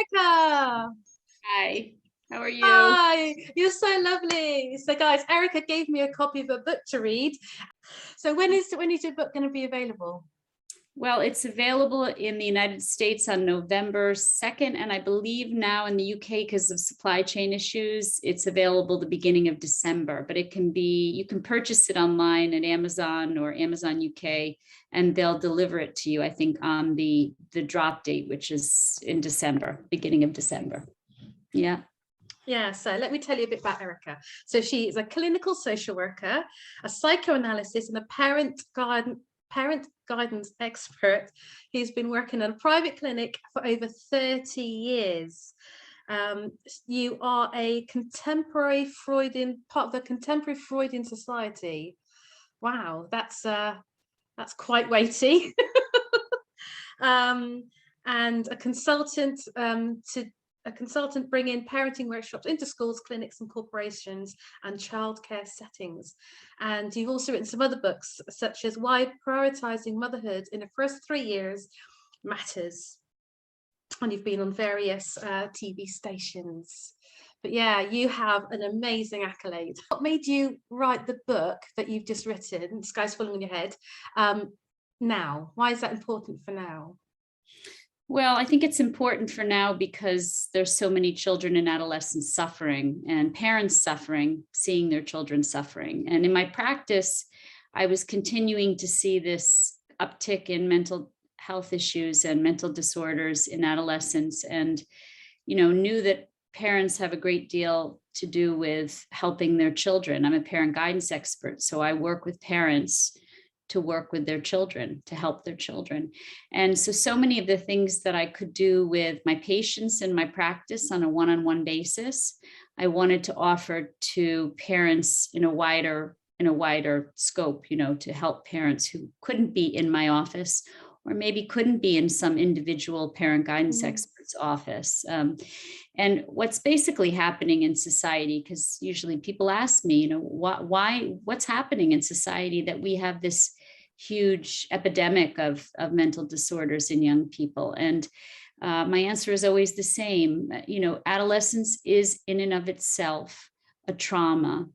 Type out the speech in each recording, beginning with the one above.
Erica. Hi, how are you? Hi, you're so lovely. So guys, Erica gave me a copy of a book to read. So when is your book going to be available? Well, it's available in the United States on November 2nd, and I believe now in the UK, because of supply chain issues, it's available the beginning of December, but you can purchase it online at Amazon or Amazon UK, and they'll deliver it to you, I think, on the drop date, which is in December, beginning of December. Yeah. Yeah, so let me tell you a bit about Erica. So she is a clinical social worker, a psychoanalyst, and a parent guidance expert who's been working in a private clinic for over 30 years. You are a contemporary Freudian, part of the contemporary Freudian society. Wow, that's quite weighty. And a consultant bringing parenting workshops into schools, clinics and corporations and childcare settings. And you've also written some other books, such as Why Prioritizing Motherhood in the First 3 Years Matters. And you've been on various TV stations. But yeah, you have an amazing accolade. What made you write the book that you've just written, Sky's Falling on Your Head, now? Why is that important for now? Well, I think it's important for now because there's so many children and adolescents suffering and parents suffering, seeing their children suffering. And in my practice, I was continuing to see this uptick in mental health issues and mental disorders in adolescents, and, knew that parents have a great deal to do with helping their children. I'm a parent guidance expert, so I work with parents to work with their children, to help their children. And so many of the things that I could do with my patients in my practice on a one-on-one basis, I wanted to offer to parents in a wider scope, to help parents who couldn't be in my office or maybe couldn't be in some individual parent guidance expert's office. And what's basically happening in society, because usually people ask me, what's happening in society that we have this huge epidemic of mental disorders in young people? And my answer is always the same. Adolescence is in and of itself a trauma.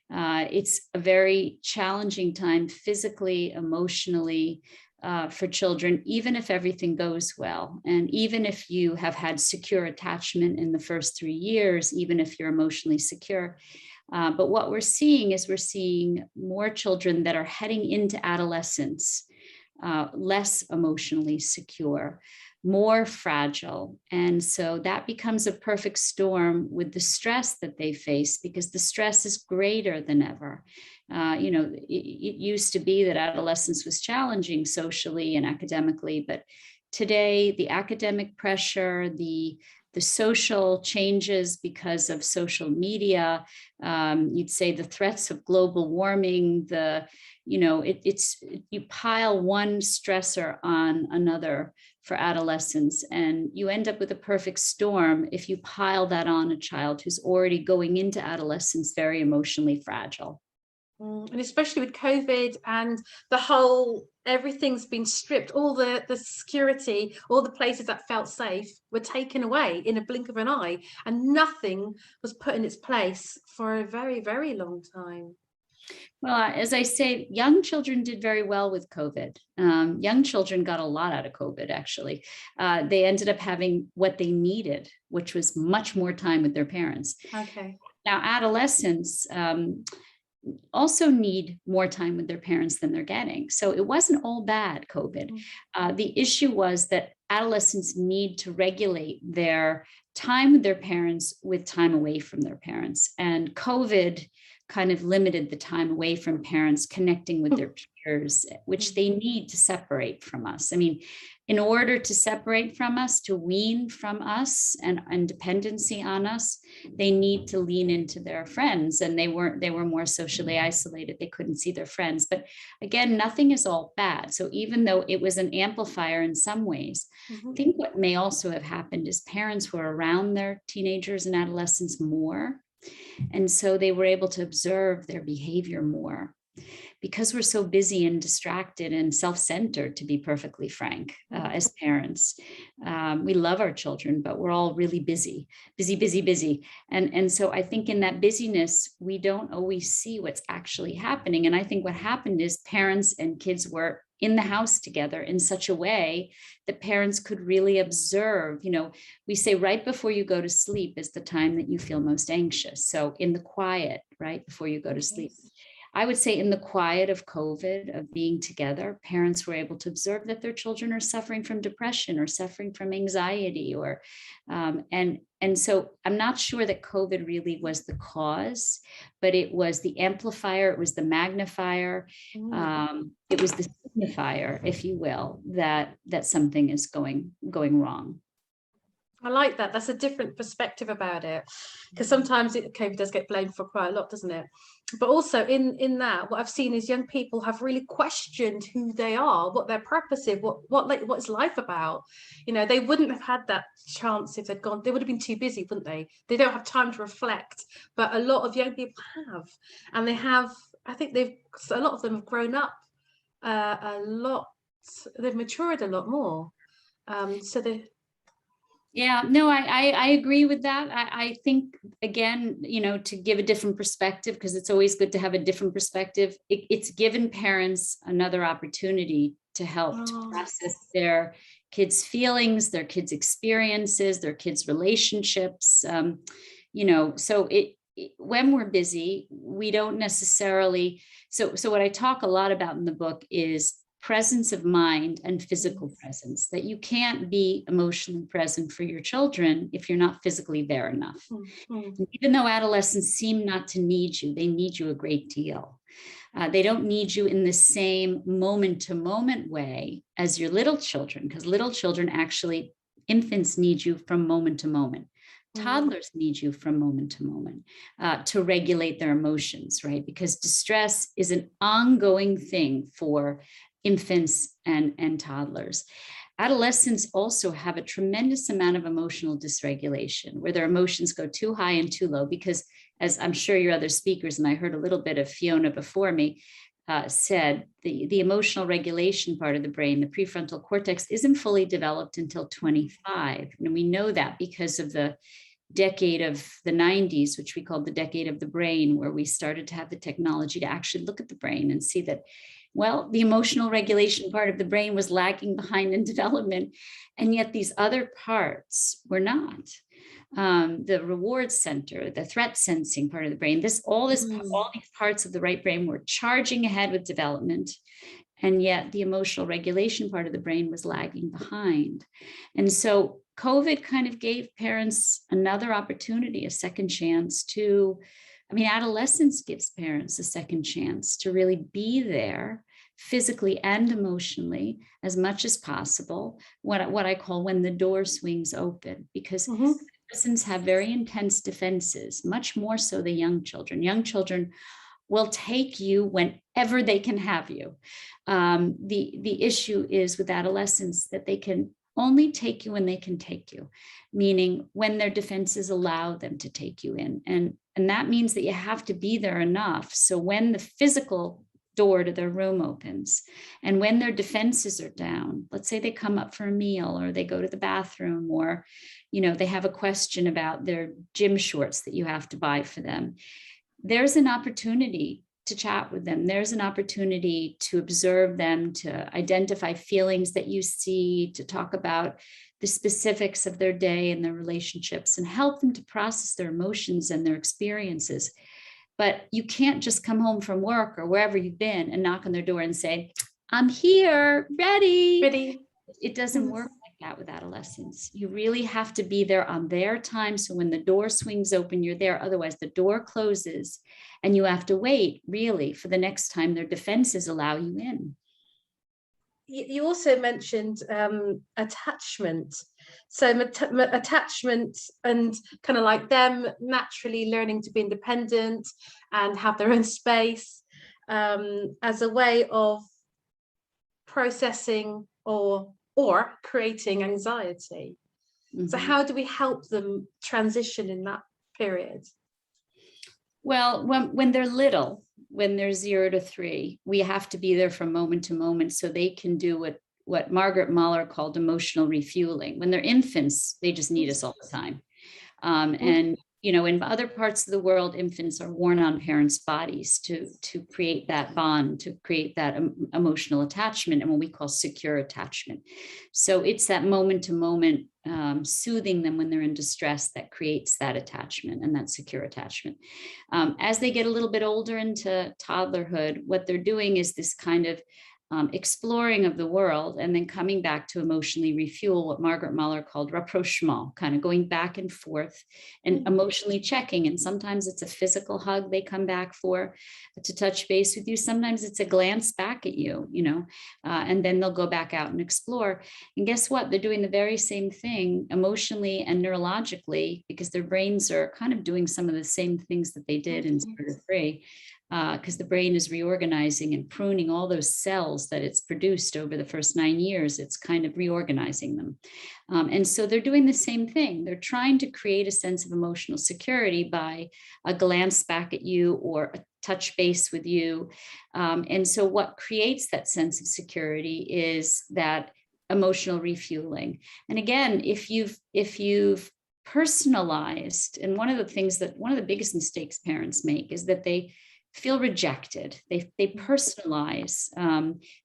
It's a very challenging time physically, emotionally, for children, even if everything goes well. And even if you have had secure attachment in the first 3 years, even if you're emotionally secure. But what we're seeing more children that are heading into adolescence, less emotionally secure, more fragile. And so that becomes a perfect storm with the stress that they face, because the stress is greater than ever. It used to be that adolescence was challenging socially and academically, but today the academic pressure, the social changes because of social media, you'd say the threats of global warming, you pile one stressor on another for adolescents, and you end up with a perfect storm if you pile that on a child who's already going into adolescence very emotionally fragile. And especially with COVID and everything's been stripped, all the security, all the places that felt safe were taken away in a blink of an eye, and nothing was put in its place for a very, very long time. Well, as I say, young children did very well with COVID. Young children got a lot out of COVID, actually. They ended up having what they needed, which was much more time with their parents. Okay. Now, adolescents also need more time with their parents than they're getting. So it wasn't all bad, COVID. The issue was that adolescents need to regulate their time with their parents with time away from their parents. And COVID kind of limited the time away from parents connecting with their peers, which they need to separate from us. I mean, in order to separate from us, to wean from us and dependency on us, they need to lean into their friends. And they were more socially isolated. They couldn't see their friends. But again, nothing is all bad. So even though it was an amplifier in some ways, I think what may also have happened is parents were around their teenagers and adolescents more. And so they were able to observe their behavior more. because we're so busy and distracted and self-centered, to be perfectly frank, as parents. We love our children, but we're all really busy. And so I think in that busyness, we don't always see what's actually happening. And I think what happened is parents and kids were in the house together in such a way that parents could really observe. We say right before you go to sleep is the time that you feel most anxious. So in the quiet, right before you go to sleep. I would say in the quiet of COVID, of being together, parents were able to observe that their children are suffering from depression or suffering from anxiety, or and so I'm not sure that COVID really was the cause, but it was the amplifier, it was the magnifier, it was the signifier, if you will, that something is going wrong. I like that. That's a different perspective about it, because sometimes COVID does get blamed for quite a lot, doesn't it? But also in that, what I've seen is young people have really questioned who they are, what their purpose is, what is life about. They wouldn't have had that chance if they'd gone. They would have been too busy, wouldn't they? They don't have time to reflect. But a lot of young people have, and they have. I think a lot of them have grown up a lot. They've matured a lot more. So they. Yeah, no, I agree with that. I think, again, to give a different perspective, because it's always good to have a different perspective. It's given parents another opportunity to help to process their kids' feelings, their kids' experiences, their kids' relationships. So when we're busy, we don't necessarily. So what I talk a lot about in the book is presence of mind and physical presence, that you can't be emotionally present for your children if you're not physically there enough. Even though adolescents seem not to need you, they need you a great deal. They don't need you in the same moment-to-moment way as your little children, because little children infants need you from moment to moment. Toddlers need you from moment to moment to regulate their emotions, right? Because distress is an ongoing thing for infants and toddlers. Adolescents also have a tremendous amount of emotional dysregulation, where their emotions go too high and too low, because, as I'm sure your other speakers, and I heard a little bit of Fiona before me, said the emotional regulation part of the brain, the prefrontal cortex, isn't fully developed until 25. And we know that because of the decade of the 90s, which we called the decade of the brain, where we started to have the technology to actually look at the brain and see that, well, the emotional regulation part of the brain was lagging behind in development, and yet these other parts were not. The reward center, the threat sensing part of the brain, all these parts of the right brain were charging ahead with development, and yet the emotional regulation part of the brain was lagging behind. And so COVID kind of gave parents another opportunity, a second chance adolescence gives parents a second chance to really be there physically and emotionally as much as possible, what I call when the door swings open, because adolescents have very intense defenses, much more so than young children. Young children will take you whenever they can have you. The issue is with adolescents that they can only take you when they can take you, meaning when their defenses allow them to take you in. And that means that you have to be there enough. So when the physical door to their room opens, and when their defenses are down, let's say they come up for a meal, or they go to the bathroom, or, they have a question about their gym shorts that you have to buy for them, there's an opportunity to chat with them. There's an opportunity to observe them, to identify feelings that you see, to talk about the specifics of their day and their relationships, and help them to process their emotions and their experiences. But you can't just come home from work or wherever you've been and knock on their door and say, "I'm here, ready." It doesn't work like that with adolescents. You really have to be there on their time. So when the door swings open, you're there. Otherwise, the door closes, and you have to wait really for the next time their defenses allow you in. You also mentioned attachment. So attachment, and kind of like them naturally learning to be independent and have their own space, as a way of processing or creating anxiety. So how do we help them transition in that period? Well, when they're little, when they're 0 to 3. We have to be there from moment to moment so they can do what Margaret Mahler called emotional refueling. When they're infants, they just need us all the time. And in other parts of the world, infants are worn on parents' bodies to create that bond, to create that emotional attachment, and what we call secure attachment. So it's that moment to moment soothing them when they're in distress that creates that attachment and that secure attachment. As they get a little bit older into toddlerhood, what they're doing is this kind of exploring of the world, and then coming back to emotionally refuel, what Margaret Mahler called rapprochement, kind of going back and forth and emotionally checking. And sometimes it's a physical hug they come back for, to touch base with you. Sometimes it's a glance back at you, and then they'll go back out and explore. And guess what? They're doing the very same thing emotionally and neurologically, because their brains are kind of doing some of the same things that they did in 0 to 3. Because the brain is reorganizing and pruning all those cells that it's produced over the first 9 years. It's kind of reorganizing them. And so they're doing the same thing. They're trying to create a sense of emotional security by a glance back at you or a touch base with you. And so what creates that sense of security is that emotional refueling. And again, if you've personalized, and one of the biggest mistakes parents make is that they feel rejected. They personalize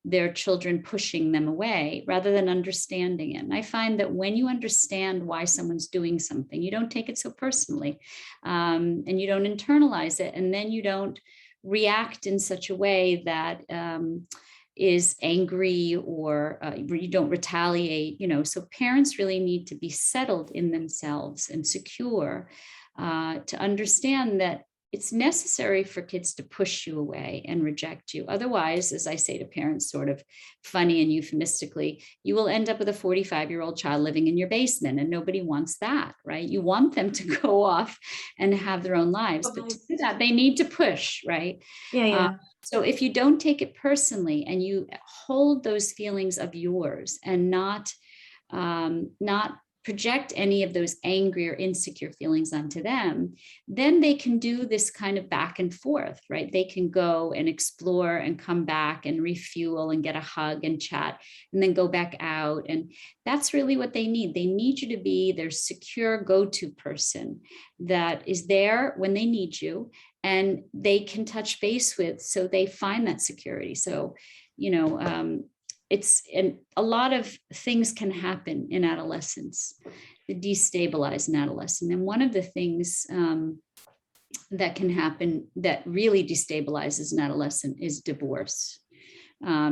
their children pushing them away rather than understanding it. And I find that when you understand why someone's doing something, you don't take it so personally, and you don't internalize it, and then you don't react in such a way that is angry, or you don't retaliate. So parents really need to be settled in themselves and secure to understand that it's necessary for kids to push you away and reject you. Otherwise, as I say to parents, sort of funny and euphemistically, you will end up with a 45-year-old child living in your basement, and nobody wants that, right? You want them to go off and have their own lives, but to do that, they need to push, right? Yeah. So if you don't take it personally and you hold those feelings of yours and not project any of those angry or insecure feelings onto them, then they can do this kind of back and forth, right? They can go and explore and come back and refuel and get a hug and chat, and then go back out. And that's really what they need. They need you to be their secure go-to person that is there when they need you and they can touch base with, so they find that security. So, and a lot of things can happen in adolescence that destabilize an adolescent. And one of the things that can happen that really destabilizes an adolescent is divorce.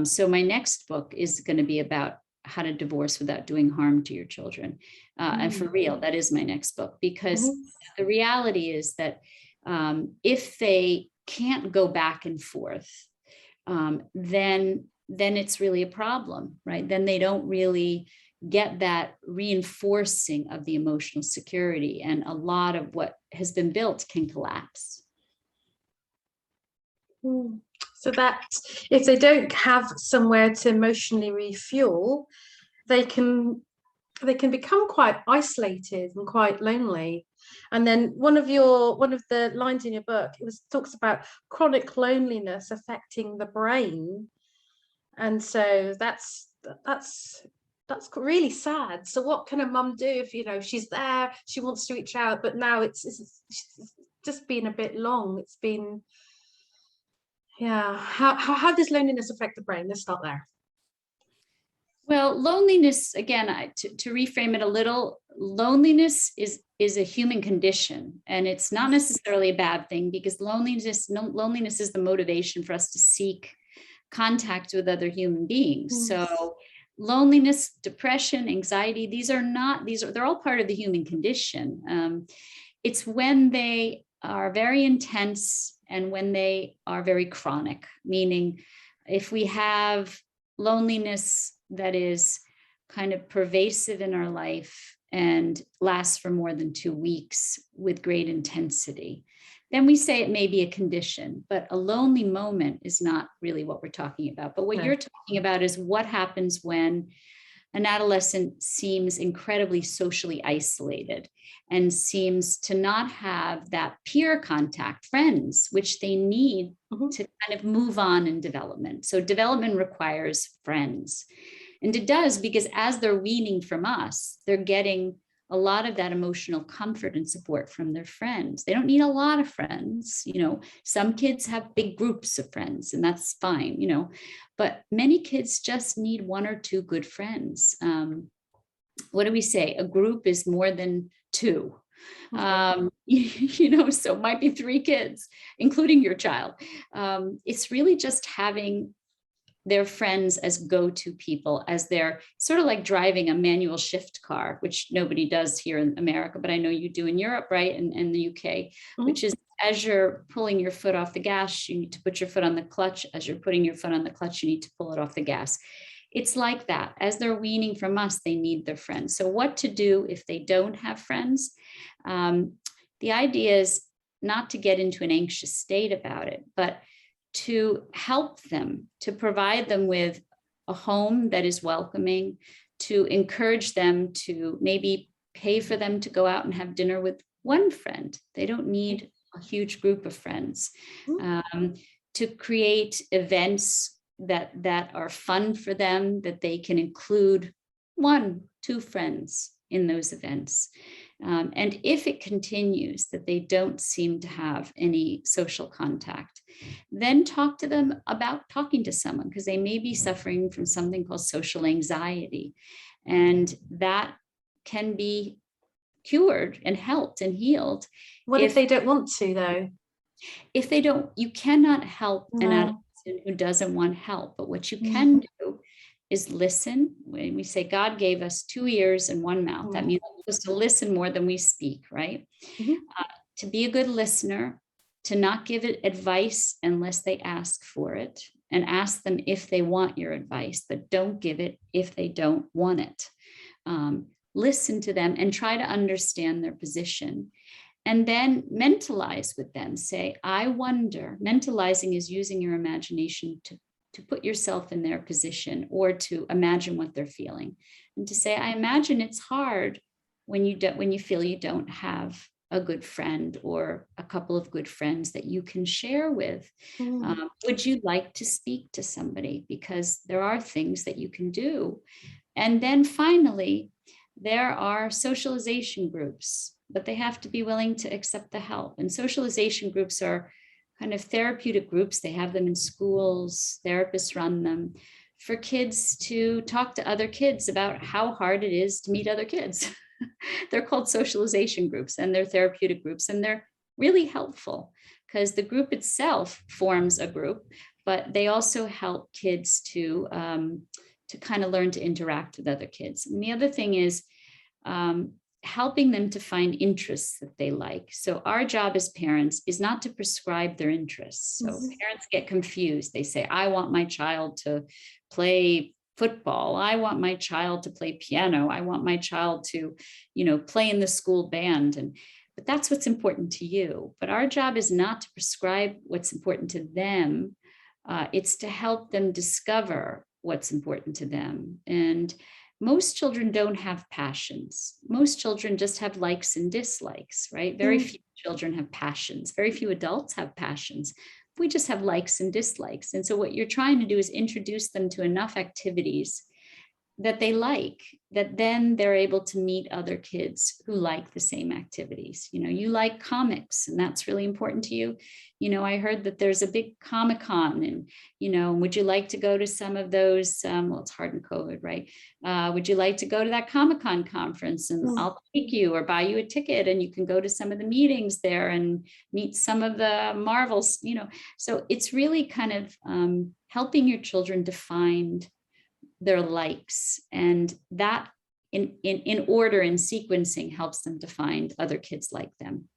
So my next book is going to be about how to divorce without doing harm to your children. And for real, that is my next book, because the reality is that if they can't go back and forth, then it's really a problem, right? Then they don't really get that reinforcing of the emotional security, and a lot of what has been built can collapse. So that if they don't have somewhere to emotionally refuel, they can become quite isolated and quite lonely. And then one of the lines in your book, talks about chronic loneliness affecting the brain. And so that's really sad. So what can a mum do if she's there, she wants to reach out, but now it's just been a bit long. It's been, how does loneliness affect the brain? Let's start there. Well, loneliness, again, to reframe it a little, loneliness is a human condition, and it's not necessarily a bad thing, because loneliness is the motivation for us to seek contact with other human beings. So loneliness, depression, anxiety, they're all part of the human condition. It's when they are very intense and when they are very chronic, meaning if we have loneliness that is kind of pervasive in our life and lasts for more than 2 weeks with great intensity, then we say it may be a condition, but a lonely moment is not really what we're talking about. But what you're talking about is what happens when an adolescent seems incredibly socially isolated and seems to not have that peer contact, friends, which they need to kind of move on in development. So development requires friends. And it does, because as they're weaning from us, they're getting a lot of that emotional comfort and support from their friends. They don't need a lot of friends. Some kids have big groups of friends, and that's fine, but many kids just need one or two good friends. What do we say? A group is more than two. So it might be 3 kids, including your child. It's really just having their friends as go-to people, as they're sort of like driving a manual shift car, which nobody does here in America, but I know you do in Europe, right? And the UK, which is, as you're pulling your foot off the gas, you need to put your foot on the clutch. As you're putting your foot on the clutch, you need to pull it off the gas. It's like that. As they're weaning from us, they need their friends. So what to do if they don't have friends? The idea is not to get into an anxious state about it, but to help them, to provide them with a home that is welcoming, to encourage them to maybe pay for them to go out and have dinner with one friend. They don't need a huge group of friends. To create events that are fun for them, that they can include 1, 2 friends in those events. And if it continues that they don't seem to have any social contact, then talk to them about talking to someone, because they may be suffering from something called social anxiety. And that can be cured and helped and healed. What if they don't want to, though? If they don't, you cannot help an adolescent who doesn't want help. But what you can do is listen. When we say God gave us 2 ears and 1 mouth, that means we're supposed to listen more than we speak, right? To be a good listener, to not give it advice unless they ask for it, and ask them if they want your advice, but don't give it if they don't want it. Listen to them and try to understand their position. And then mentalize with them. Say, I wonder. Mentalizing is using your imagination to put yourself in their position, or to imagine what they're feeling. And to say, I imagine it's hard when you feel you don't have a good friend or a couple of good friends that you can share with. Would you like to speak to somebody? Because there are things that you can do. And then finally, there are socialization groups, but they have to be willing to accept the help. And socialization groups are kind of therapeutic groups. They have them in schools, therapists run them, for kids to talk to other kids about how hard it is to meet other kids. They're called socialization groups, and they're therapeutic groups, and they're really helpful because the group itself forms a group, but they also help kids to kind of learn to interact with other kids. And the other thing is helping them to find interests that they like. So our job as parents is not to prescribe their interests. So parents get confused. They say, I want my child to play football. I want my child to play piano. I want my child to, play in the school band. But that's what's important to you. But our job is not to prescribe what's important to them. It's to help them discover what's important to them. And most children don't have passions. Most children just have likes and dislikes, right? Very few children have passions. Very few adults have passions. We just have likes and dislikes. And so what you're trying to do is introduce them to enough activities that they like, that then they're able to meet other kids who like the same activities. You like comics, and that's really important to you. I heard that there's a big Comic-Con, and, would you like to go to some of those? Well, it's hard in COVID, right? Would you like to go to that Comic-Con conference? And I'll take you or buy you a ticket, and you can go to some of the meetings there and meet some of the Marvels, So it's really kind of helping your children to find their likes, and that in order and sequencing helps them to find other kids like them.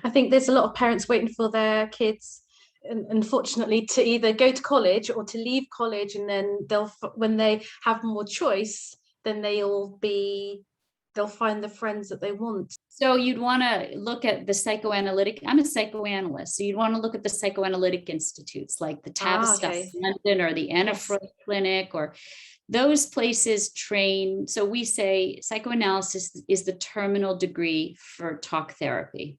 I think there's a lot of parents waiting for their kids, unfortunately, to either go to college or to leave college, and then when they have more choice, then they'll find the friends that they want. So you'd want to look at the psychoanalytic. I'm a psychoanalyst, so you'd want to look at the psychoanalytic institutes like the Tavistock in London, or the Anna Freud Clinic, or those places train. So we say psychoanalysis is the terminal degree for talk therapy.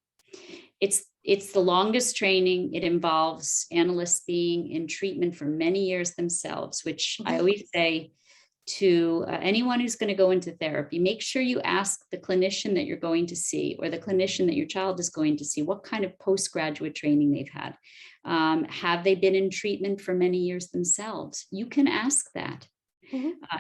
It's the longest training. It involves analysts being in treatment for many years themselves, which I always say to anyone who's going to go into therapy, make sure you ask the clinician that you're going to see, or the clinician that your child is going to see, what kind of postgraduate training they've had. Have they been in treatment for many years themselves? You can ask that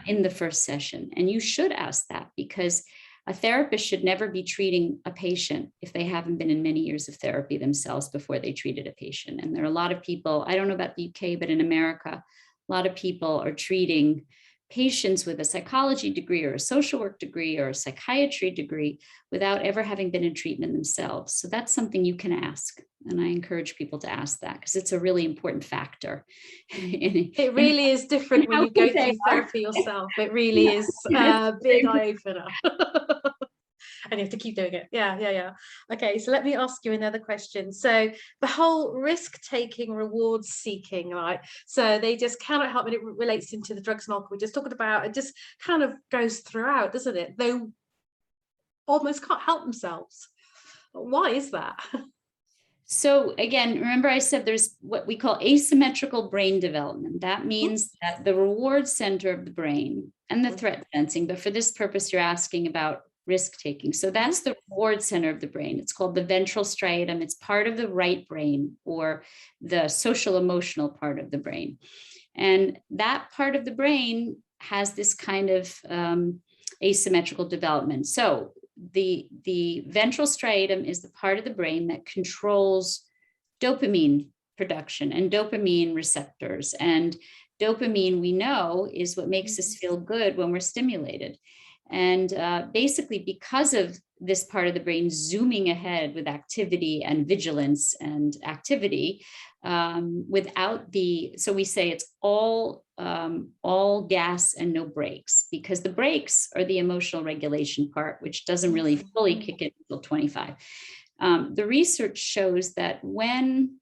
in the first session, and you should ask that, because a therapist should never be treating a patient if they haven't been in many years of therapy themselves before they treated a patient. And there are a lot of people, I don't know about the UK, but in America, a lot of people are treating patients with a psychology degree or a social work degree or a psychiatry degree without ever having been in treatment themselves. So that's something you can ask. And I encourage people to ask that, because it's a really important factor. It really is different when you go through therapy yourself. It really is a big eye opener. And you have to keep doing it. Yeah. Okay, so let me ask you another question. So the whole risk-taking, reward-seeking, right? So they just cannot help it. It relates into the drugs and alcohol we just talked about. It just kind of goes throughout, doesn't it? They almost can't help themselves. Why is that? So again, remember I said there's what we call asymmetrical brain development. That means that the reward center of the brain and the threat sensing, but for this purpose, you're asking about risk-taking. So that's the reward center of the brain. It's called the ventral striatum. It's part of the right brain, or the social emotional part of the brain. And that part of the brain has this kind of asymmetrical development. So the ventral striatum is the part of the brain that controls dopamine production and dopamine receptors. And dopamine, we know, is what makes us feel good when we're stimulated. And basically, because of this part of the brain zooming ahead with activity and vigilance and activity, so we say it's all gas and no brakes, because the brakes are the emotional regulation part, which doesn't really fully kick in until 25. The research shows that when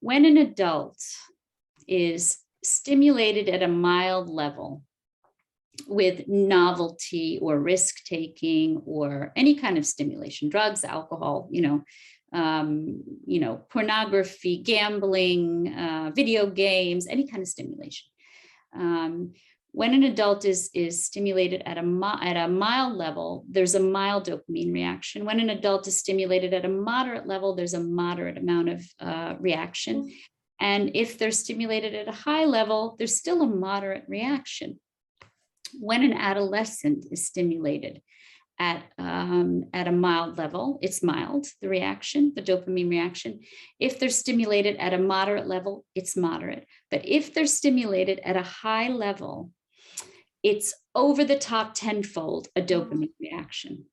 an adult is stimulated at a mild level with novelty or risk-taking or any kind of stimulation, drugs, alcohol, pornography, gambling, video games, any kind of stimulation. When an adult is stimulated at a mild level, there's a mild dopamine reaction. When an adult is stimulated at a moderate level, there's a moderate amount of reaction. And if they're stimulated at a high level, there's still a moderate reaction. When an adolescent is stimulated at a mild level, it's mild, the reaction, the dopamine reaction. If they're stimulated at a moderate level, it's moderate. But if they're stimulated at a high level, it's over the top tenfold a dopamine reaction.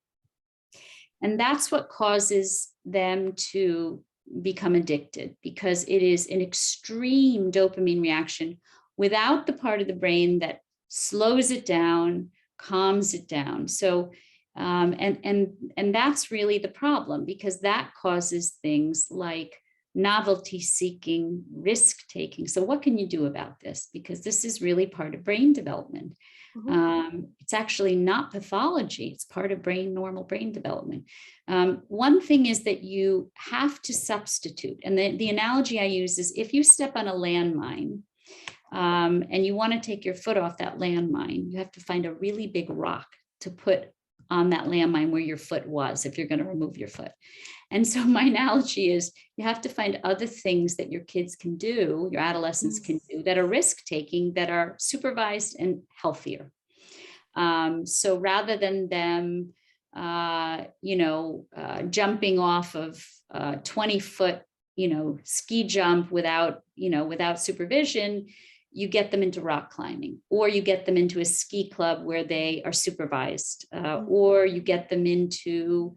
And that's what causes them to become addicted, because it is an extreme dopamine reaction without the part of the brain that slows it down, calms it down. So, and that's really the problem, because that causes things like novelty seeking, risk taking. So what can you do about this? Because this is really part of brain development. It's actually not pathology. It's part of normal brain development. One thing is that you have to substitute. And the analogy I use is, if you step on a landmine, and you want to take your foot off that landmine, you have to find a really big rock to put on that landmine where your foot was, if you're going to remove your foot. And so my analogy is, you have to find other things that your kids can do, your adolescents can do, that are risk-taking, that are supervised and healthier. So rather than them, jumping off of 20-foot, ski jump without supervision, you get them into rock climbing, or you get them into a ski club where they are supervised, or you get them into,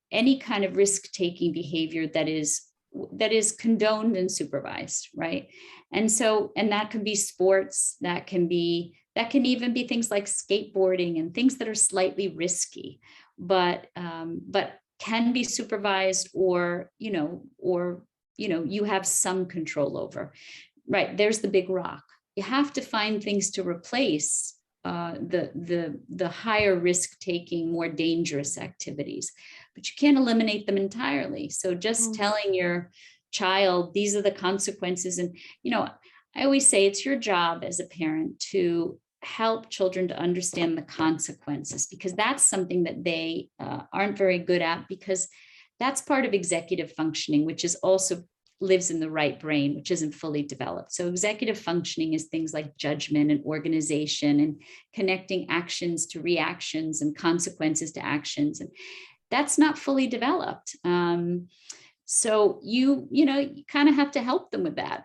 any kind of risk-taking behavior that is condoned and supervised, right? And that can be sports, that can even be things like skateboarding and things that are slightly risky, but can be supervised, or you have some control over. Right, there's the big rock. you have to find things to replace the higher risk taking, more dangerous activities, but you can't eliminate them entirely. So just telling your child, these are the consequences. And, I always say it's your job as a parent to help children to understand the consequences, because that's something that they aren't very good at, because that's part of executive functioning, which is also lives in the right brain, which isn't fully developed. So executive functioning is things like judgment and organization and connecting actions to reactions and consequences to actions. And that's not fully developed. So you kind of have to help them with that,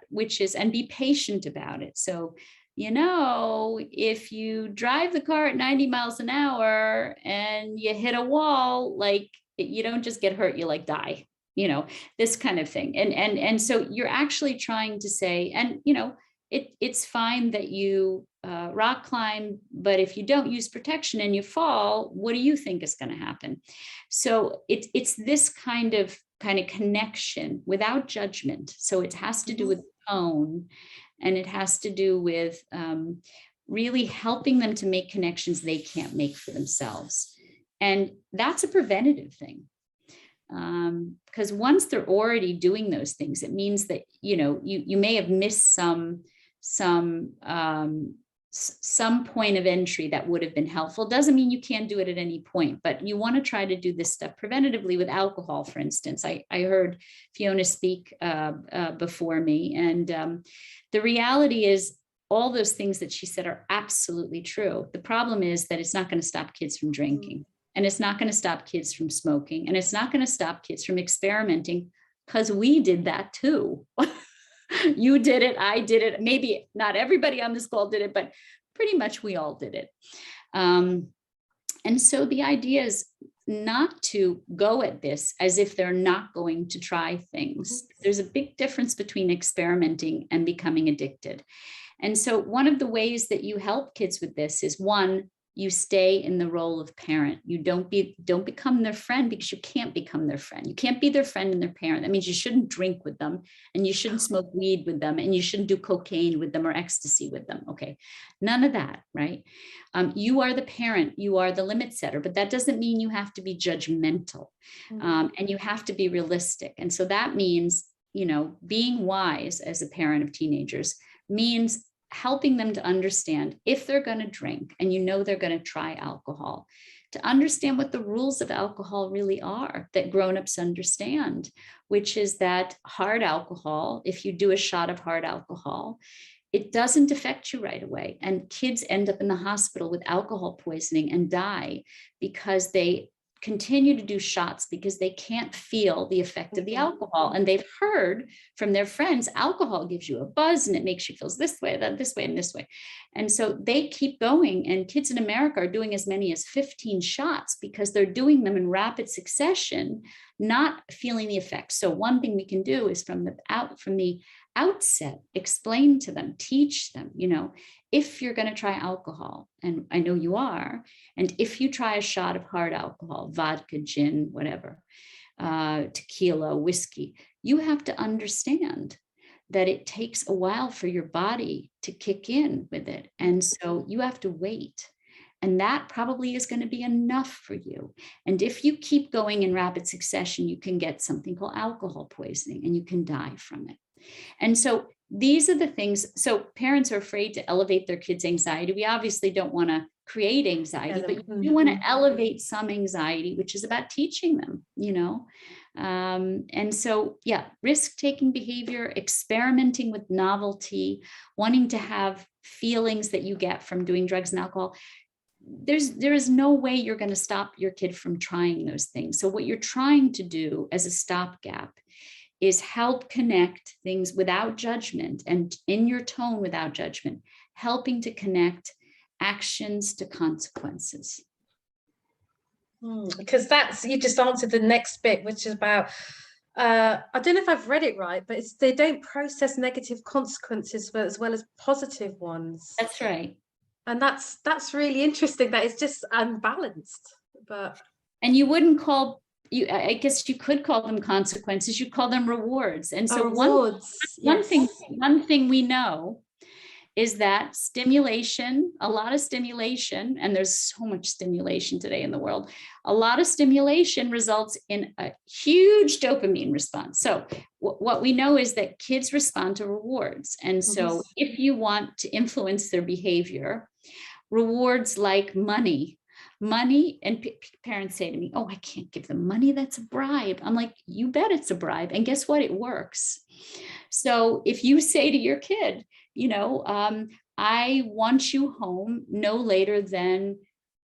and be patient about it. So, if you drive the car at 90 miles an hour and you hit a wall, like, you don't just get hurt, you like die, this kind of thing. And so you're actually trying to say, and, it's fine that you rock climb, but if you don't use protection and you fall, what do you think is going to happen? So it's this kind of connection without judgment. So it has to do with tone, and it has to do with really helping them to make connections they can't make for themselves. And that's a preventative thing. Because once they're already doing those things, it means that, you may have missed some point of entry that would have been helpful. Doesn't mean you can't do it at any point, but you want to try to do this stuff preventatively with alcohol, for instance. I heard Fiona speak before me, and the reality is all those things that she said are absolutely true. The problem is that it's not going to stop kids from drinking, and it's not going to stop kids from smoking, and it's not going to stop kids from experimenting, because we did that too. You did it, I did it. Maybe not everybody on this call did it, but pretty much we all did it. And so the idea is not to go at this as if they're not going to try things. There's a big difference between experimenting and becoming addicted. And so one of the ways that you help kids with this is, one, you stay in the role of parent. You don't become their friend, because you can't become their friend. You can't be their friend and their parent. That means you shouldn't drink with them, and you shouldn't smoke weed with them, and you shouldn't do cocaine with them or ecstasy with them. Okay. None of that, right? You are the parent, you are the limit setter, but that doesn't mean you have to be judgmental, and you have to be realistic. And so that means, being wise as a parent of teenagers means helping them to understand, if they're going to drink and they're going to try alcohol, to understand what the rules of alcohol really are that grownups understand, which is that hard alcohol, if you do a shot of hard alcohol, it doesn't affect you right away. And kids end up in the hospital with alcohol poisoning and die because they continue to do shots because they can't feel the effect of the alcohol. And they've heard from their friends, alcohol gives you a buzz and it makes you feel this way, that this way, and this way. And so they keep going. And kids in America are doing as many as 15 shots because they're doing them in rapid succession, not feeling the effects. So one thing we can do is from the outset, explain to them, teach them, if you're going to try alcohol, and I know you are, and if you try a shot of hard alcohol, vodka, gin, whatever, tequila, whiskey, you have to understand that it takes a while for your body to kick in with it. And so you have to wait. And that probably is going to be enough for you. And if you keep going in rapid succession, you can get something called alcohol poisoning and you can die from it. And so these are the things. So parents are afraid to elevate their kids' anxiety. We obviously don't want to create anxiety, but you do want to elevate some anxiety, which is about teaching them, and so, yeah, risk-taking behavior, experimenting with novelty, wanting to have feelings that you get from doing drugs and alcohol. There is no way you're going to stop your kid from trying those things. So what you're trying to do as a stopgap is help connect things without judgment and in your tone without judgment, helping to connect actions to consequences. Because you just answered the next bit, which is about, I don't know if I've read it right, but they don't process negative consequences as well as positive ones. That's right. And that's really interesting. That it's just unbalanced. And you wouldn't call, I guess you could call them consequences, you call them rewards. And so rewards. one thing we know is that stimulation, a lot of stimulation, and there's so much stimulation today in the world, a lot of stimulation results in a huge dopamine response. So what we know is that kids respond to rewards. And so if you want to influence their behavior, rewards like money, and parents say to me, oh, I can't give them money, that's a bribe. I'm like, you bet it's a bribe. And guess what? It works. So if you say to your kid, I want you home no later than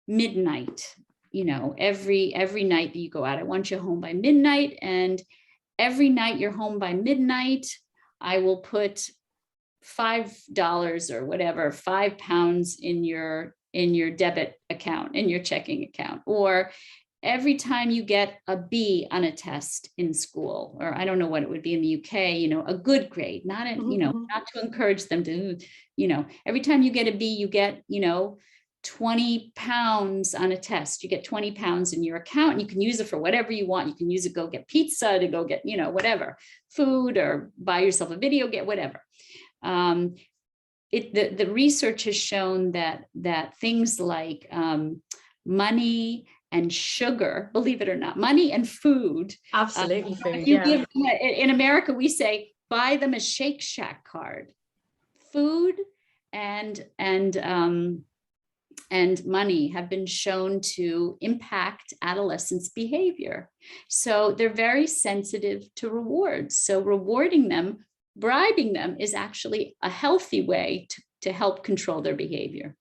midnight, every night that you go out, I want you home by midnight. And every night you're home by midnight, I will put $5 or whatever, £5 in your debit account, in your checking account. Or every time you get a B on a test in school, or I don't know what it would be in the UK, a good grade, not not to encourage them to, every time you get a B, you get, 20 pounds on a test, you get 20 pounds in your account, and you can use it for whatever you want. You can use it, go get pizza, to go get, whatever, food, or buy yourself a video, get whatever. The research has shown that things like money and sugar, believe it or not, money and food. Absolutely food, in America, we say, buy them a Shake Shack card. Food and money have been shown to impact adolescents' behavior. So they're very sensitive to rewards. So rewarding them, bribing them, is actually a healthy way to help control their behavior.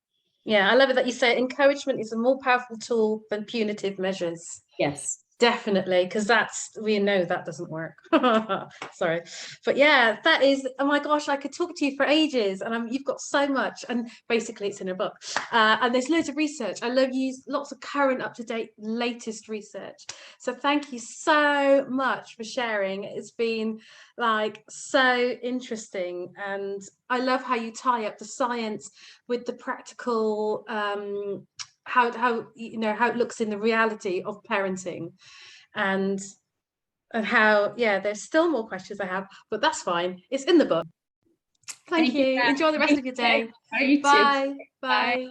Yeah, I love it that you say encouragement is a more powerful tool than punitive measures. Yes. Definitely, because we know that doesn't work. Sorry, but yeah, that is, oh my gosh, I could talk to you for ages, and you've got so much, and basically it's in a book, and there's loads of research. I love you, lots of current, up-to-date, latest research. So thank you so much for sharing. It's been like so interesting, and I love how you tie up the science with the practical. How it looks in the reality of parenting, and how there's still more questions I have, but that's fine, it's in the book. Thank you. Enjoy the rest of your day. You bye too. bye